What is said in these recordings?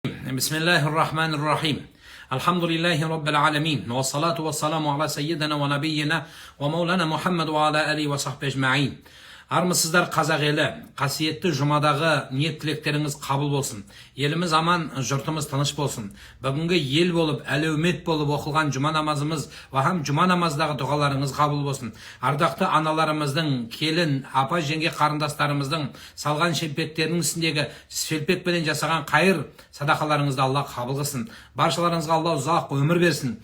بسم الله الرحمن الرحيم. الحمد لله رب العالمين والصلاة والسلام على سيدنا ونبينا ومولانا محمد وعلى آله وصحبه أجمعين. Армысыздар қазақ елі, қасиетті жұмадағы ниет тілектеріңіз қабыл болсын. Еліміз аман, жұртымыз тыныш болсын. Бүгінгі ел болып, әлеумет болып оқылған жұма намазымыз, вахам жұма намаздағы дұғаларыңыз қабыл болсын. Ардақты аналарымыздың, келін, апа, жеңге қарындастарымыздың салған шелпектерінің үстіндегі шелпекпенен жасаған қайыр садақаларыңызды Алла қабыл қылсын. Баршаларыңызға Алла ұзақ өмір берсін.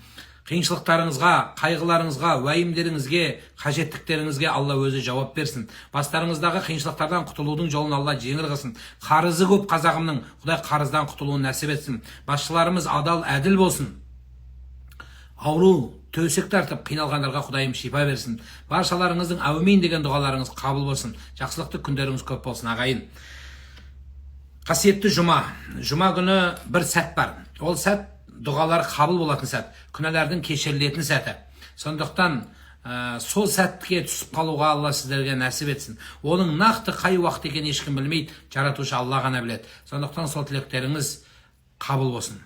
Қиыншылықтарыңызға, қайғыларыңызға, уайымдеріңізге, қажеттіктеріңізге Алла өзі жауап берсін. Бастарыңыздағы қиыншылықтардан құтылудың жолын Алла жеңіл қылсын. Қарызы көп қазағымның, Құдай қарыздан құтылуын нәсіп етсін. Басшыларымыз адал, әділ болсын. Ауру, төсек тартып, қиналғандарға Құдайым шипа берсін. Баршаларыңыздың әумин деген дұғаларыңыз қабыл болсын. Жақсылықты күндеріңіз көп болсын, ағайын. Қасиетті жұма күні бір сәт бар. Ол сәт дұғалар қабыл болатын сәт, күнәлардың кешірілетін сәті. Сондықтан сол сәтке түсіп қалуға Алла сіздерге нәсіп етсін. Оның нақты қай уақыт екенін ешкім білмейді, жаратушы Алла ғана біледі. Сондықтан сол тілектеріңіз қабыл болсын.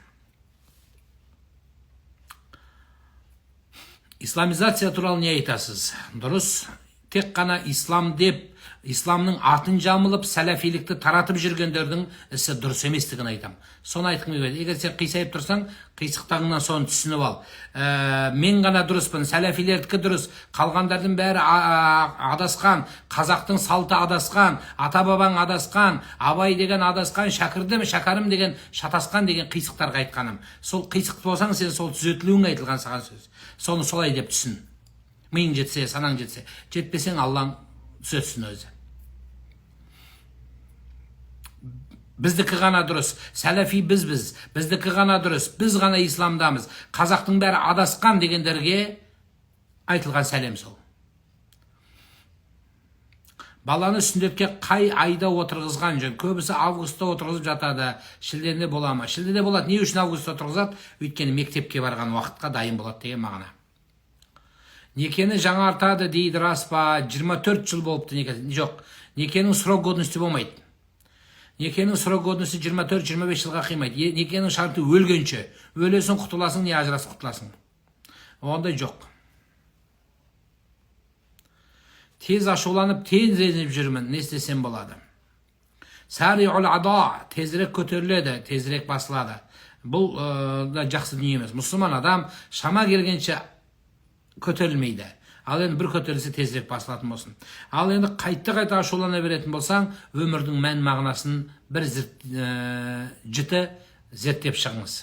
Исламизация туралы не айтасыз? Дұрыс, тек қана ислам деп, исламның атын жамылып, сәләфилікті таратып жүргендердің ісі дұрыс еместігін айтам. Соны айтқым келеді. Егер сен қисайып тұрсаң, қисықтағыңнан соны түсініп ал. Мен ғана дұрыспын, сәләфилердікі дұрыс, қалғандардың бәрі адасқан, қазақтың салты адасқан, ата-бабаң адасқан, абай деген адасқан, шәкәрім деген шатасқан деген қисықтарға айтқаным. Сол қисық болсаң, сен сол түзетілуің айтылған саған сөз. Соны солай деп түсін. Миың жетсе, санаң жетсе, жетпесең Аллаң түзетсін өзі. Біздікі ғана дұрыс, сәләфи біздікі ғана дұрыс, біз ғана исламдамыз, қазақтың бәрі адасқан дегендерге айтылған сәлем сол. Баланы сүндетке қай айда отырғызған жөн? Көбісі августта отырғызып жатады, шілдеде бола ма? Шілдеде болады. Не үшін августта отырғызады? Өйткені мектепке барған уақытқа дайын болады деген мағына. Некені жаңартады дейді, рас па? 24 жыл болыпты неке. Жоқ, некенің срок годности болмайды. Некенің срок годности 24-25 жылға қимайды. Некенің шарты өлгенше. Өлесің құтыласың, не ажырасың құтыласың. Ондай жоқ. Тез ашуланып, тез резіп жүрмін, не істесем болады. Сариул ада, тезірек көтеріледі, тезірек басылады. Бұл да жақсы дүние емес. Мұсылман адам шама келгенше көтерілмейді. Ал енді бір көтерілсе тезірек басылатын болсын. Ал енді қайта ашулана беретін болсаң, өмірдің мән мағынасын бір жіті зерттеп шығыңыз.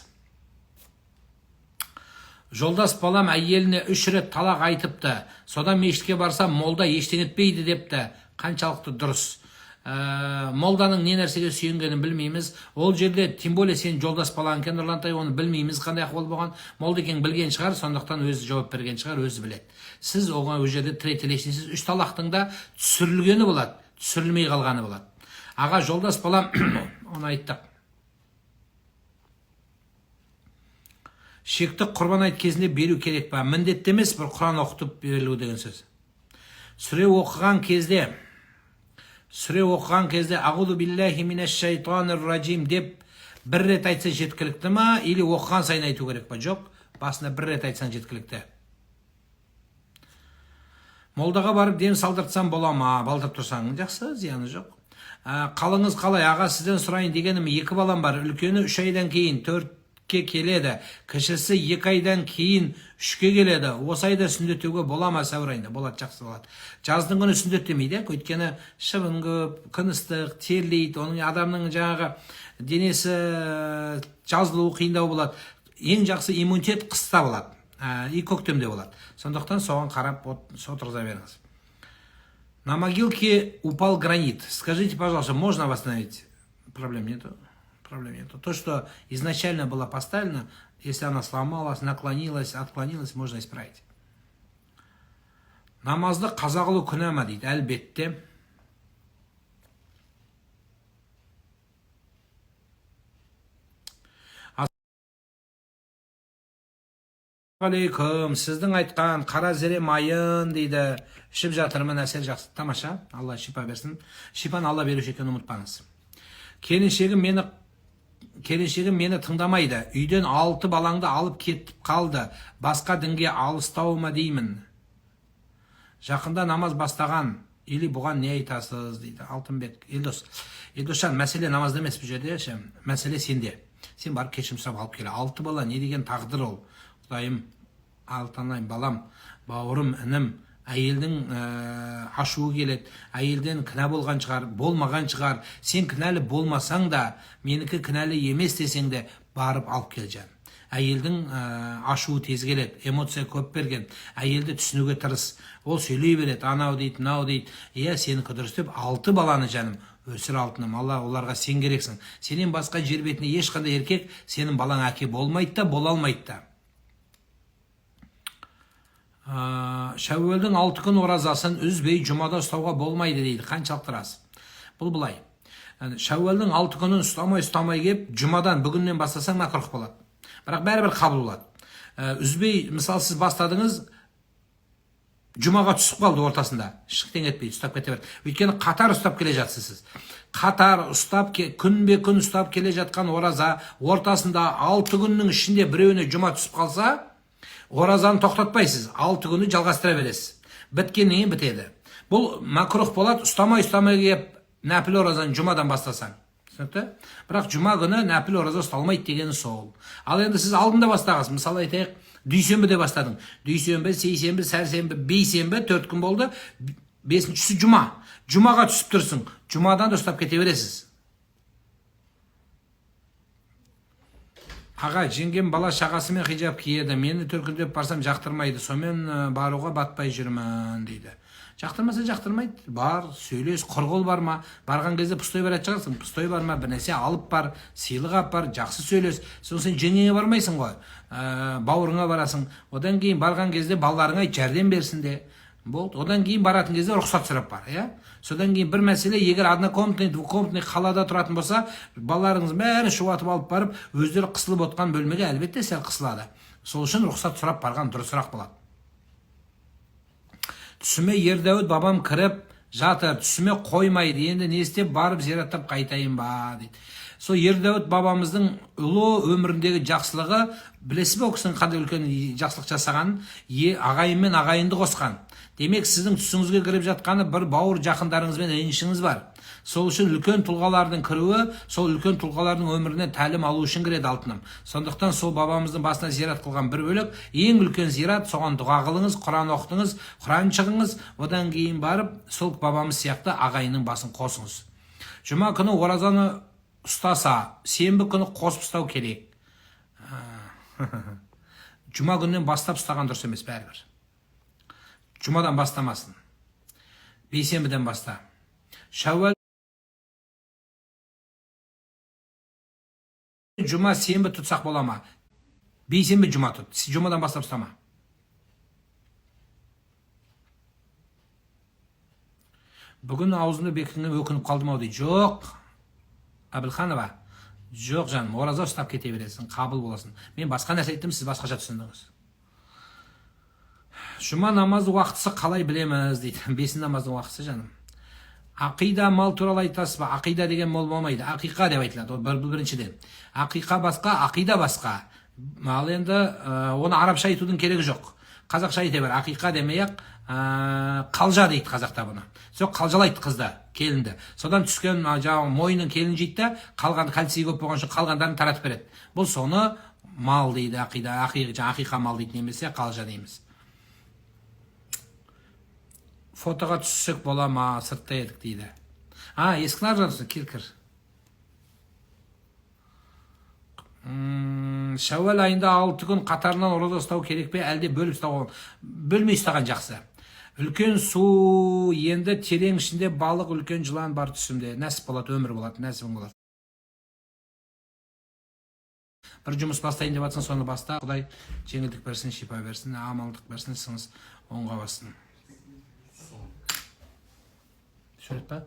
Жолдас балам әйеліне 3 рет талақ айтыпты. Содан мешітке барсам, молда ештеңе етпейді депті. Қаншалықты дұрыс. Молданың не нәрсеге сүйенгенін білмейміз. Ол жерде, тем более сен жолдас балаң екен, Нұрлантай, оны білмейміз қандай ахуал болған. Молда екен білген шығар, сондықтан өзі жауап берген шығар, өзі біледі. Сіз оған өз жерде третелесінсіз, 3 талақтың да түсірілгені болады, түсірілмей қалғаны болады. Аға, жолдас балам, оны айттық. Шекті құрбан айт кезінде беру керек па? Міндетті емес, бір Құран оқытып берілу деген сөз. Сүре оқыған кезде Ағуду биллахи минаш шайтанир раджим деп бір рет айтса жеткілікті ма, или оқыған сайын айту керек па? Жоқ, басында бір рет айтсаң жеткілікті. Молдаға барып дем салдыртсам бола ма? Балтып тұрсаң, жақсы, зияны жоқ. Қалыңыз қалай? Аға, сізден сұрайын дегенім, 2 балам бар. Үлкені 3 айдан кейін 4-ке келеді. Кішісі 2 айдан кейін 3-ке келеді. Осы айда сүндеттеуге бола ма? Сәуір айында? Болады, жақсы болады. Жаздың күні сүндеттемейді, өйткені шыбын көп, күн ыстық, терлейді, оның адамның жаңағы денесі жазылуы қиындау болады. Ең жақсы иммунитет қыста болады, и көктемде болады. Сондықтан соған қарап отырғыза беріңіз. На могилке упал гранит. Скажите, пожалуйста, можно восстановить? Проблем нету. То, что изначально было поставлено, если она сломалась, наклонилась, отклонилась, можно исправить. Намазды қаза қылу күнә ма дейді? Әлбетте. Алейкум, сіздің айтқан қара зере майын дейді, ішіп жатырмын, әсер жақсы, тамаша, Алла шипа берсін. Шипаны Алла беруші екенін ұмытпаңыз. Келіншегім мені келіншегім мені тыңдамайды. Үйден 6 балаңды алып кетіп қалды. Басқа дінге алыстау ма деймін. Жақында намаз бастаған. Или бұған не айтасыз дейді Алтынбек. Елдосжан, мәселе намазда емес бұл жерде, мәселе сенде. Сен барып кешірім сұрап алып келе. 6 бала не деген тағдыр ол? Құдайым, алтынайым балам, бауырым, інім, әйелдің ашуы келеді, әйелден кінә болған шығар, болмаған шығар. Сен кінәлі болмасаң да, менікі кінәлі емес десең де, барып алып кел жан. Әйелдің ашуы тез келеді, эмоция көп берген. Әйелді түсінуге тырыс. Ол сөйлей береді, анау дейді, мынау дейді. Иә, сенікі дұрыс деп 6 баланы жаным өсір алтыным. Алла, оларға сен керексің. Сенен басқа жер бетінде ешқандай еркек сенің балаң әке болмайды да, бола алмайды да. Шәуелдің 6 күн оразасын үзбей жұмада ұстауға болмайды дейді. Қаншалықты рас? Бұл былай. Шәуелдің 6 күнін ұстамай кеп, жұмадан бүгіннен бастасаң макрух болады. Бірақ бәрібір қабыл болады. Үзбей, мысалы сіз бастадыңыз, жұмаға түсіп қалды ортасында. Шықтен етпей, ұстап кете берді. Өйткені қатар ұстап келе жатсыз сіз. Қатар ұстап, күнбе күн ұстап келе жатқан ораза, ортасында 6 күннің ішінде біреуіне жұма түсіп қалса, оразаны тоқтатпайсыз, 6 күні жалғастыра бересіз. Біткеннен кейін бітеді. Бұл макрух болады, ұстамай кеп, нәпіл оразаны жұмадан бастасаң. Түсінікті? Бірақ жұма күні нәпіл ораза ұсталмайды дегені сол. Ал енді сіз алдында бастағыз. Мысалы айтайық, дүйсенбіде бастадың. Дүйсенбі, сейсенбі, сәрсенбі, бейсенбі 4 күн болды. 5-шісі жұма. Жұмаға түсіп тұрсың. Жұмадан да ұстап кете бересіз. Аға, жеңгем бала шағасымен хижаб киеді. Мені төркіндеп барсам жақтырмайды. Сонымен баруға батпай жүрмін дейді. Жақтырмаса жақтырмайды. Бар, сөйлес, құрғыл бар ма? Барған кезде пустой барат шығарсың. Пустой бар ма? Бір нәрсе алып бар, сыйлық алып бар, жақсы сөйлес. Сосын жеңгеңе бармайсың ғой. Бауырыңа барасың. Одан кейін барған кезде балаларыңа жәрдем берсін де. Болды. Одан кейін баратын кезде рұқсат сұрап бар, иә? Содан кейін бір мәселе, егер однокомнатный, двухкомнатный қалада тұратын болса, балаларыңыз бәрі шуатып алып барып, өздері қысылып отқан бөлмеге әлбетте сәл қысылады. Сол үшін рұқсат сұрап барған дұрысырақ болады. Түсіме Ердәуіт бабам кіріп жатыр, түсіме қоймайды, енді не істеп барып зираттап қайтайын ба дейді. Сол Ердәуіт бабамыздың ұлы өміріндегі жақсылығы, білесіз бе ол кісінің қандай үлкен жақсылық жасағанын? Ағайын мен ағайынды қосқан. Демек, сіздің түсіңізге кіріп жатқаны бір бауыр жақындарыңызбен еншіңіз бар. Сол үшін үлкен тұлғалардың кіруі, сол үлкен тұлғалардың өмірінен тәлім алу үшін кіреді алтыным. Сондықтан сол бабамыздың басына зират қылған бір бөлек, ең үлкен зират, соған дұға қылыңыз, Құран оқытыңыз, Құран шығыңыз, одан кейін барып, сол бабамыз сияқты ағайынның басын қосыңыз. Жұма күні оразаны ұстаса, сенбі күні қосып ұстау керек. Жұма күннен бастап ұстаған дұрыс емес бәрібір. Жұмадан бастамасын. Бейсенбіден баста. Шәуәл жұма сенбі тұтсақ бола ма? Бейсенбі жұма тұт. Жұмадан бастап ұстама. Бүгін аузыны бекінген өкініп қалдым ау дейді. Жоқ. Әбілханова. Жоқ жаным, ораза ұстап кете бересің, қабыл боласың. Мен басқа нәрсе айттым, сіз басқаша түсіндіңіз. Жұма намазы уақытысы қалай білеміз дейді. Бесін намаздың уақытысы жаным. Ақида мал туралы айтасыз ба? Ақида деген мол болмайды. Ақиқа деп айтылады. Ол біріншіден. Ақиқа басқа, ақида басқа. Ал енді оны арабша айтудың керегі жоқ. Қазақша айта бер. Ақиқа демей-ақ қалжа дейді қазақта бұны. Сол қалжалайды қызды, келінді. Содан түскен мойнын келін жейді да, қалғанды кальций көп болған үшін қалғандарын таратып береді. Бұл соны мал дейді, ақиқа мал дейді немесе қалжа дейміз. Фотоға түссек бола ма, сыртта едік дейді. Есіктің ар жағында кір. Шәуәл айында 6 күн қатарынан ораза ұстау керек пе, әлде бөліп ұстау? Бөлмей ұстаған жақсы. Үлкен су, енді терең ішінде балық, үлкен жылан бар түсімде. Нәсіп болады, өмір болады, нәсібің болады. Бір жұмыс бастайын деп атсын, соны баста. Құдай жеңілдік берсін, шипа берсін, амалдық берсін, сіңіз оңға бассын. Сурет па?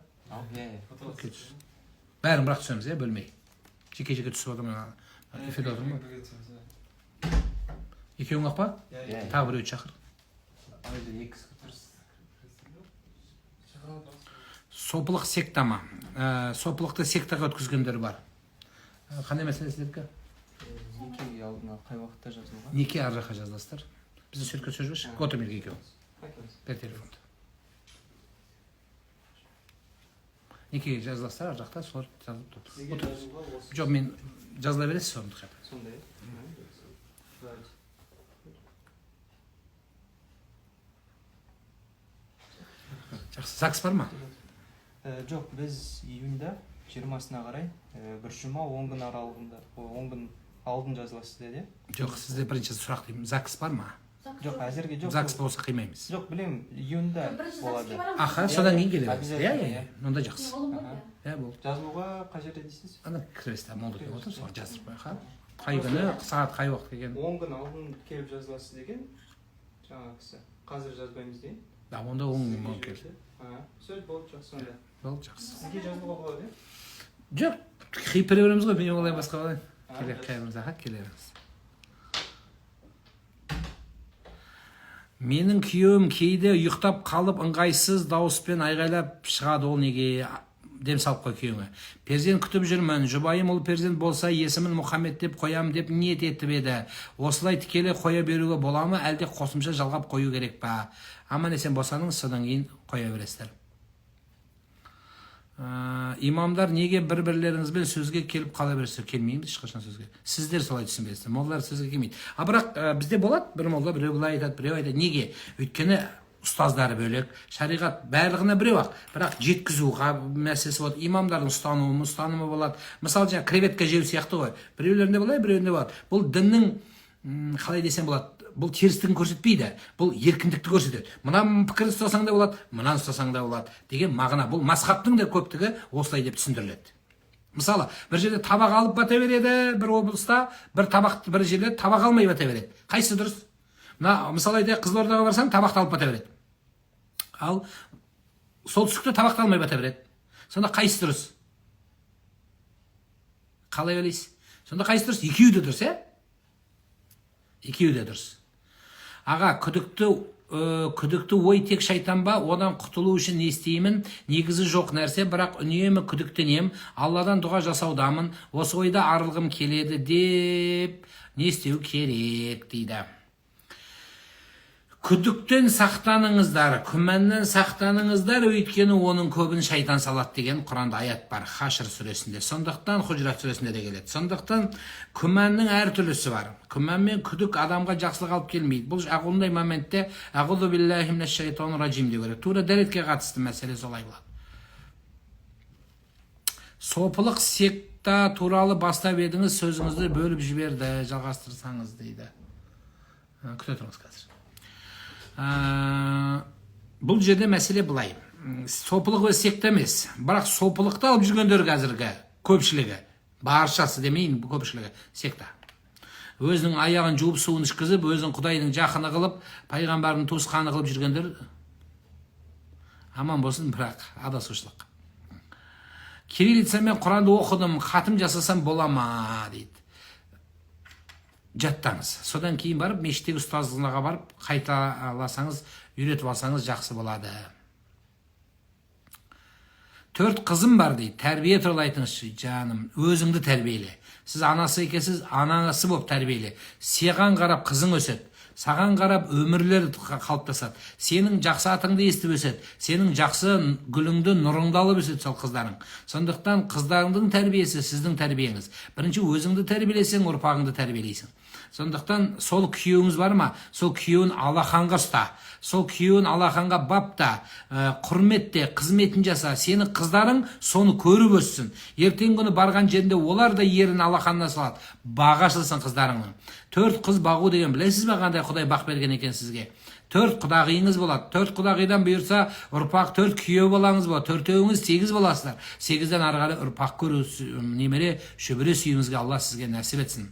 Бәрін бірақ түсеміз, бөлмей. Жеке-жеке түсіп отырмын. Кефеде отырмын ба? Екеуің ақ па? Тағы біреуді шақыр. Сопылық секта ма? Сопылықты сектаға өткізгендер бар. Қандай мәселе сіздерге? Некеге алдына қай уақытта жазылған? Неке ар жаққа жазыласыздар. Біздің суретке түсіріп жіберші. Отырмелге екеуі. Бер телефонды. Некеге жазыласыздар ар жақта, солар жазылып тұр. Сізге жазуға осы. Жоқ, мен жазыла бересіз соны қап. Сондай. Жақсы, ЗАГС бар ма? Жоқ, біз июньда 20-сына қарай бір жұма 10 күн аралығында, 10 күн алдын жазыласыз деді. Жоқ, сізде бірінші сұрақ деймін. ЗАГС бар ма? Жоқ, әзірге жоқ. ЗАГС болса қимаймыз. Жоқ, білемін, июньда болады. Аха, содан кейін келеді. Обязательно, Иә, онда жақсы. Иә, болды. Жазылуға қажет дейсіз? Ана кіресті, молда деп отыр, соған жаздырып қойға. Қай күні, сағат қай уақыт деген. 10 күн алдын келіп жазыласыз деген жаңа кісі. Қазір жазбаймыз дейін. Да, онда 10 күн келді. Сөз болды, жақсы онда. Болды, жақсы. Сізге жазылуға болады, Жоқ, қиып бере береміз ғой, мен олай басқа қалай. Келе қайырымыз, аға, келе береміз. Менің күйеуім кейде ұйықтап қалып ыңғайсыз дауыспен айғайлап шығады, ол неге? Дем салып қой күйеуіңе. Перзент күтіп жүрмін, жұбайым ол перзент болса есімін Мұхаммед деп қоям деп ниет етіп еді. Осылай тікелей қоя беруге бола ма, әлде қосымша жалғап қою керек па? Аман есен босаныңыз, содан кейін қоя бересіздер. Имамдар неге бір-бірлеріңізбен сөзге келіп қала бересіздер? Келмейміз ешқашан сөзге. Сіздер солай түсінбейсіздер. Моллалар сөзге келмейді. Бірақ бізде болады, бір молла біреу былай айтады, біреу айтады. Неге? Өйткені ұстаздары бөлек, шариғат барлығына біреу ақ, бірақ жеткізуға мәселесі болады. Имамдардың ұстанымы болады. Мысалы, жаңа креветка жеу сияқты ғой. Біреулерінде болады, біреуінде болады. Бұл діннің қалай десем болады, бұл терістігін көрсетпейді, бұл еркіндікті көрсетеді. Мына пікір ұстасаң да болады, мынаны ұстасаң да болады деген мағына. Бұл мазхабтың да көптігі осылай деп түсіндіріледі. Мысалы, бір жерде табақ алып бата береді, бір облыста, бір табақты бір жерде табақ алмай бата береді. Қайсысы дұрыс? Мысалы айтайық, Қызылордаға барсаң, табақты алып бата береді. Ал солтүстікте табақты алмай бата береді. Сонда қайсысы дұрыс? Қалай ойлайсыз? Сонда қайсысы дұрыс? Екеуі де дұрыс, Екеуі де дұрыс. Аға, күдікті ой тек шайтан ба, одан құтылу үшін не істеймін? Негізі жоқ нәрсе, бірақ үнемі күдіктенем, Алладан дұға жасаудамын, осы ойда арылғым келеді деп не істеу керек дейді. Күдіктен сақтаныңыздар, күмәннен сақтаныңыздар, өйткені оның көбін шайтан салады деген Құранда аят бар, Хашр сүресінде. Сондықтан Худжрат сүресінде де келеді. Сондықтан күмәннің әр түрлісі бар. Күмән мен күдік адамға жақсылық алып келмейді. Бұл ақылындай моментте «Ағуду биллахи минаш шайтанир раджим» деу керек. Тура дәретке қатысты мәселе солай болады. Сопылық секта туралы бастап едіңіз, сөзіңізді бөліп жіберді, жалғастырсаңыз дейді. Күте тұрыңыз қазір. Бұл жерде мәселе былай. Сопылық өз секта емес, бірақ сопылықты алып жүргендер қазіргі көпшілігі, баршасы демейін, көпшілігі секта. Өзінің аяғын жуып суын ішкізіп, өзінің Құдайдың жақыны қылып, пайғамбардың туысқаны қылып жүргендер аман болсын, бірақ адасушылық. Кириллицамен Құранды оқыдым, хатым жасасам бола ма дейді. Жаттаңыз. Содан кейін барып, мешіттегі ұстаздығына барып, қайталасаңыз, үйретіп алсаңыз жақсы болады. 4 қызым бар дейді. Тәрбие туралы айтыңызшы, жаным. Өзіңді тәрбиеле. Сіз анасы екенсіз, анасы болып тәрбиеле. Саған қарап қызың өседі. Саған қарап өмірлер қалыптасады. Сенің жақсы атыңды естіп өседі. Сенің жақсы гүліңді, нұрыңды алып өседі сол қыздарың. Сондықтан қыздарыңның тәрбиесі сіздің тәрбиеңіз. Бірінші өзіңді тәрбиелесең, ұрпағыңды тәрбиелейсің. Сондықтан сол күйеуіңіз бар ма? Сол күйеуін Аллаханға ұста. Сол күйеуін Аллаханға бапта, құрметте, қызметін жаса. Сенің қыздарың соны көріп өссін. Ертең күні барған жерінде олар да ерін Аллаханына салады. Бағашылсын қыздарыңның. 4 қыз бағу деген білесіз бе қандай Құдай бақ берген екен сізге? 4 құдағиыңыз болады. 4 құдағидан бұйырса ұрпақ 4 күйеу балаңыз болады. 4-еуіңіз 8 боласыздар. 8-ден ары қарай ұрпақ көру, немере, шөбере сүюіңізге Алла сізге нәсіп етсін.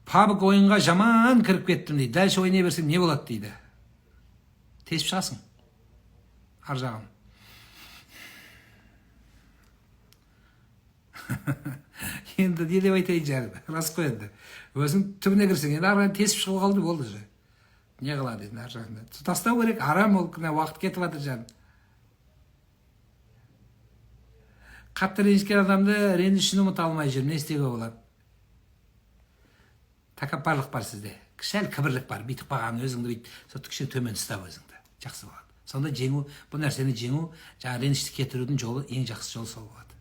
Пабг ойынға жаман кіріп кеттім дейді. Дәлше ойнай берсем не болады дейді. Тесіп шығасың. Ар жағын. Енді не деп айтайын жарым. Рас қой енді. Өзің түбіне кірсең, енді арған тесіп шығып қалды болды же. не қылады енді ар жағында. Тастау керек, арам ол күнә, уақыт кетіп жатыр жан. Қатты ренжіскен адамды ренішін ұмыта алмай жүр, не істеуге болады? Тәкаппарлық бар сізде, кішәл кібірлік бар, бүйтіп қалған өзіңді бүйтіп, сол кішкене төмен ұстап өзіңді, жақсы болады. Сонда жеңу, бұл нәрсені жеңу, жаңа ренішті кетірудің жолы, ең жақсы жол сол болады.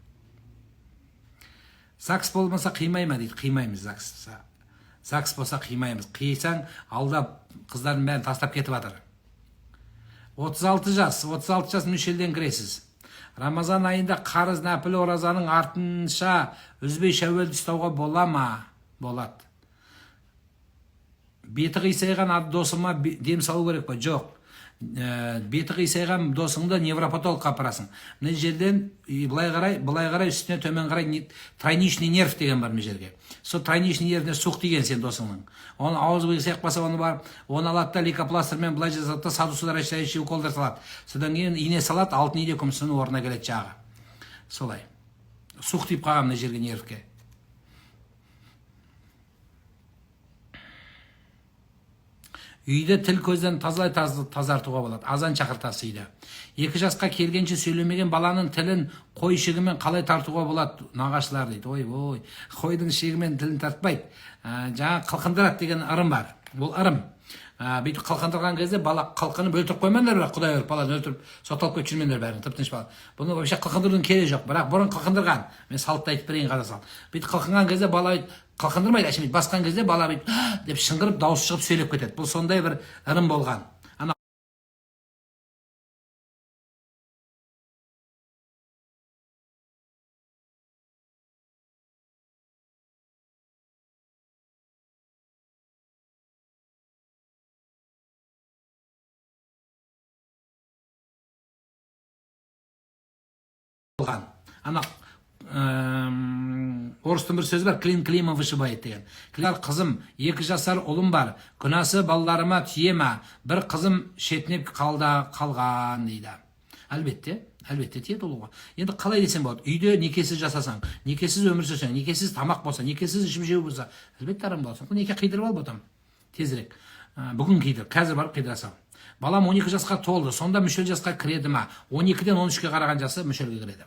ЗАГС болмаса қимай ма дейді, қимаймыз ЗАГС. ЗАГС болса қимаймыз. Қисаң, алда қыздардың бәрін тастап кетіп жатыр. 36 жас мүшелден кіресіз. Рамазан айында қарыз нәпілі оразаның артынша үзбей шәуелді ұстауға бола ма? Болады. Беті қисайған досыма дем салу керек па? Жоқ. Беті қисайған досыңды невропатологқа апарасың. Мына жерден былай қарай үстіне төмен қарай тройничный нерв деген бар мына жерге. Сол тройничный нервіне суық деген сен досыңның. Оны ауыз қисайып қалса, оны бар, оны алады да лейкопластырмен былай жасады да саду сударящий уколдар салады. Содан кейін ине салады, алтын ине күмісінің орнына келеді жағы. Солай. Суық тиіп қалған мына жерге нервке. Үйде тіл көзден тазартуға болады. Азан шақыртасы үйде. 2 жасқа келгенше сөйлемеген баланың тілін қой шегімен қалай тартуға болады? Нағашылар дейді. Ой, қойдың шегімен тілін тартпайды. Жаңа қылқындырады деген ырым бар. Бұл ырым. Бүйтіп қылқындырған кезде бала қылқынып өлтіріп қоймаңдар, бірақ Құдай ұрып, баланы өлтіріп сотталып кетіп жүрмеңдер бәрін, тып-тыныш бала. Бұны вообще қылқындырудың керегі жоқ, бірақ бұрын қылқындырған. Мен салыпты айтып берейін, қара сал. Бүйтіп қылқынған кезде бала қылқындырмайды, әшейін басқан кезде бала бүйтіп деп шыңғырып дауыс шығып сөйлеп кетеді. Бұл сондай бір ырым болған. Ана орыстың бір сөзі бар, климом вышибает деген. Қызым, 2 жасар ұлым бар, күнәсі балаларыма тие ма? Бір қызым шетінеп қалған дейді. Әлбетте тиеді ұлыға. Енді қалай десем болады? Үйде некесіз жасасаң, некесіз өмір сүрсең, некесіз тамақ болса, некесіз ішіп жеу болса, әлбетте арам боласың. Неке қидырып ал ботам. Тезірек. Бүгін қидыр, қазір барып қидырасың. Балам 12 жасқа толды, сонда мүшел жасқа кіреді ма? 12-ден 13-ке қараған жасы мүшелге кіреді.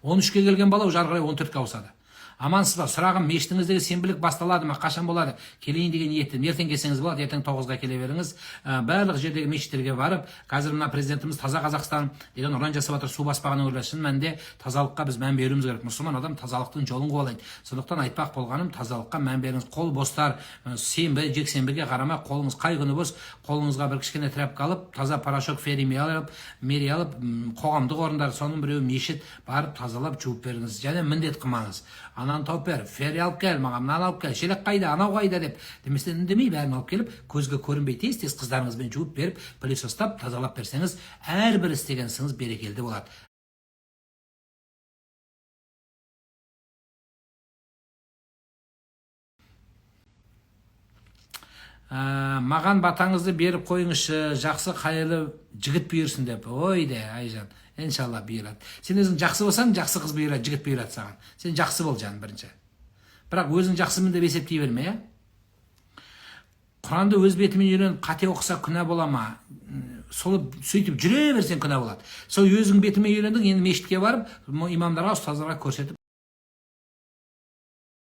13-ке келген бала уже ары қарай 14-ке ауысады. Амансыз ба? Сұрағым, мешітіңіздегі сенбілік басталады ма? Қашан болады? Келейін деген ниеттен. Ертең келсеңіз болады, ертең 9-ға келе беріңіз. Барлық жердегі мешіттерге барып, қазір мына президентіміз таза Қазақстан деген ұран жасап жатыр, су баспаған өңірлер. Шын мәнінде тазалыққа біз мән беруіміз керек. Мұсылман адам тазалықтың жолын қуалайды. Сондықтан айтпақ болғаным, тазалыққа мән беріңіз. Қол бостар, сенбі, жексенбіге қарамай, қолыңыз қай күні бос, қолыңызға бір кішкене тряпка алып, таза порошок ферри алып, қоғамдық орындар, соның біреуі мешіт барып тазалап жуып беріңіз. Және міндет қылмаңыз. Ананы тауып бер, ферри алып кел, маған мынаны алып кел, шелек қайда, анау қайда деп. Деместен үндемей бәрін алып келіп, көзге көрінбей тез қыздарыңызбен жуып беріп, пылесостап, тазалап берсеңіз, әрбір істеген ісіңіз берекелді болады. Маған батаңызды беріп қойыңызшы, жақсы қайырлы жігіт бұйырсын деп. Ой де, айжан, иншалла бұйырады. Сен өзің жақсы болсаң, жақсы қыз бұйырады, жігіт бұйырады саған. Сен жақсы бол жан бірінші. Бірақ өзің жақсымын деп есептей берме, Құранды өз бетімен үйреніп, қате оқыса күнә бола ма? Сол сөйтіп жүре берсең күнә болады. Сол өзің бетімен үйрендің, енді мешітке барып, имамдарға, ұстаздарға көрсетіп